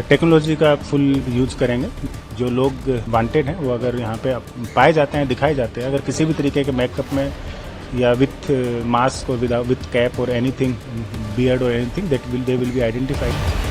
Technology का full use करेंगे। जो लोग वांटेड हैं वो अगर यहाँ पे पाए जाते हैं, दिखाए जाते हैं, अगर किसी भी तरीके के मेकअप में या विथ मास्क और विथ कैप और एनीथिंग, बियर्ड और anything, they will be identified.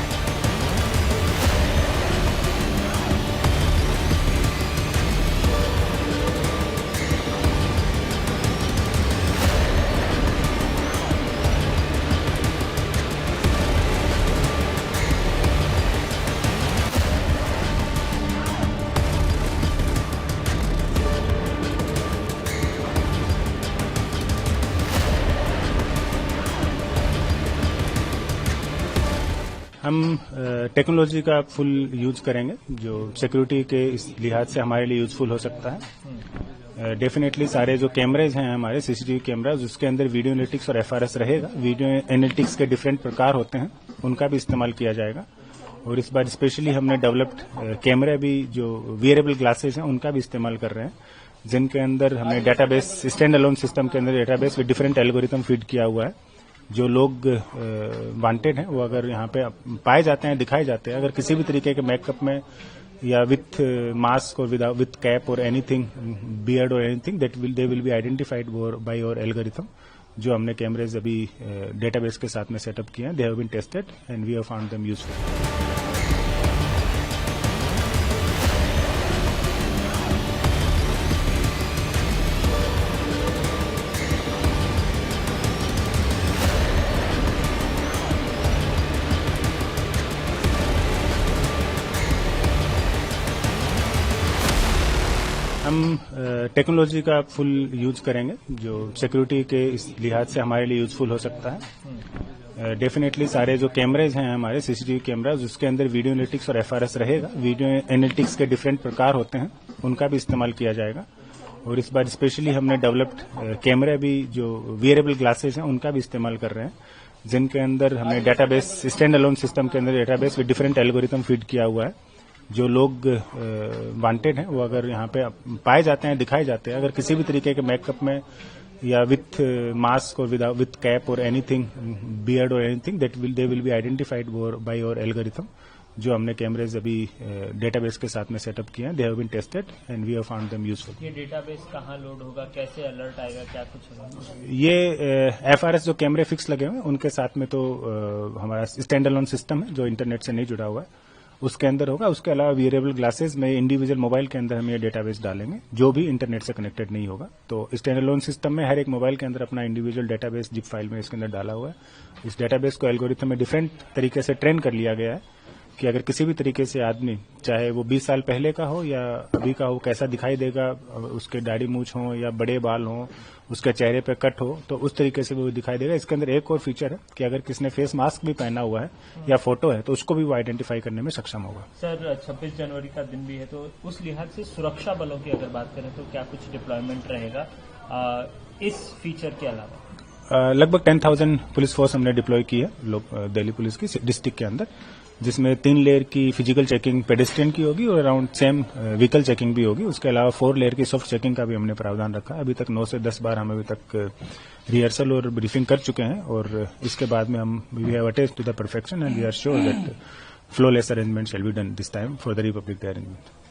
हम टेक्नोलॉजी का फुल यूज करेंगे जो सिक्योरिटी के इस लिहाज से हमारे लिए यूजफुल हो सकता है। डेफिनेटली सारे जो कैमरेज हैं हमारे सीसीटीवी कैमराज, उसके अंदर वीडियो एनालिटिक्स और एफआरएस रहेगा। वीडियो एनालिटिक्स के डिफरेंट प्रकार होते हैं, उनका भी इस्तेमाल किया जाएगा। और इस बार स्पेशली हमने डेवलप्ड कैमरे भी जो वियरेबल ग्लासेस हैं उनका भी इस्तेमाल कर रहे हैं, जिनके अंदर हमने डेटाबेस, स्टैंड अलोन सिस्टम के अंदर database with different algorithm feed किया हुआ है। जो लोग वांटेड हैं वो अगर यहाँ पे पाए जाते हैं, दिखाए जाते हैं, अगर किसी भी तरीके के मेकअप में या विथ मास्क और विथ कैप और एनीथिंग, बियर्ड और anything, they will be identified by our algorithm. जो हमने कैमरेज अभी डेटाबेस के साथ में सेटअप किए हैं, they have been tested and we have found them useful. हम टेक्नोलॉजी का फुल यूज करेंगे जो सिक्योरिटी के इस लिहाज से हमारे लिए यूजफुल हो सकता है। डेफिनेटली सारे जो कैमरेज हैं हमारे सीसीटीवी कैमराज, उसके अंदर वीडियो एनालिटिक्स और एफआरएस रहेगा। वीडियो एनालिटिक्स के डिफरेंट प्रकार होते हैं, उनका भी इस्तेमाल किया जाएगा। और इस बार स्पेशली हमने डेवलप्ड कैमरे भी जो वियरेबल ग्लासेस हैं उनका भी इस्तेमाल कर रहे हैं, जिनके अंदर हमने डेटाबेस, स्टैंड अलोन सिस्टम के अंदर database with different algorithm feed किया हुआ है। जो लोग वांटेड हैं वो अगर यहाँ पे पाए जाते हैं, दिखाए जाते हैं, अगर किसी भी तरीके के मेकअप में या विथ मास्क और विथ कैप और एनीथिंग, बियर्ड और anything, they will be identified by our algorithm. जो हमने कैमरेज अभी डेटाबेस के साथ में सेटअप किए हैं, they have been tested and we have found them useful. ये डेटाबेस कहाँ लोड होगा, कैसे अलर्ट आएगा, क्या कुछ होगा? ये एफआरएस जो कैमरे फिक्स लगे हुए हैं उनके साथ में तो हमारा स्टैंड अलोन सिस्टम है जो इंटरनेट से नहीं जुड़ा हुआ है, उसके अंदर होगा। उसके अलावा वियरेबल ग्लासेस में इंडिविजुअल मोबाइल के अंदर हम ये डेटाबेस डालेंगे जो भी इंटरनेट से कनेक्टेड नहीं होगा। तो स्टैंड अलोन सिस्टम में हर एक मोबाइल के अंदर अपना इंडिविजुअल डेटाबेस जिप फाइल में इसके अंदर डाला हुआ है। इस डेटाबेस को एल्गोरिथम में डिफरेंट तरीके से ट्रेन कर लिया गया है कि अगर किसी भी तरीके से आदमी, चाहे वो 20 साल पहले का हो या अभी का हो, कैसा दिखाई देगा, उसके दाढ़ी मूछ हो या बड़े बाल हो, उसके चेहरे पे कट हो, तो उस तरीके से वो दिखाई देगा। इसके अंदर एक और फीचर है कि अगर किसने फेस मास्क भी पहना हुआ है या फोटो है तो उसको भी वो आइडेंटिफाई करने में सक्षम होगा। सर 26 जनवरी का दिन भी है, तो उस लिहाज से सुरक्षा बलों की अगर बात करें तो क्या कुछ डिप्लॉयमेंट रहेगा इस फीचर के अलावा? लगभग 10,000 पुलिस फोर्स हमने डिप्लॉय की है दिल्ली पुलिस की डिस्ट्रिक्ट के अंदर, जिसमें 3 लेयर की फिजिकल चेकिंग पेडेस्ट्रियन की होगी और अराउंड सेम व्हीकल चेकिंग भी होगी। उसके अलावा 4 लेयर की सॉफ्ट चेकिंग का भी हमने प्रावधान रखा है। अभी तक 9 से 10 बार हम अभी तक रिहर्सल और ब्रीफिंग कर चुके हैं और इसके बाद में हम we have attest to the perfection and we are sure that flawless arrangement shall be done this time for the Republic Day arrangement.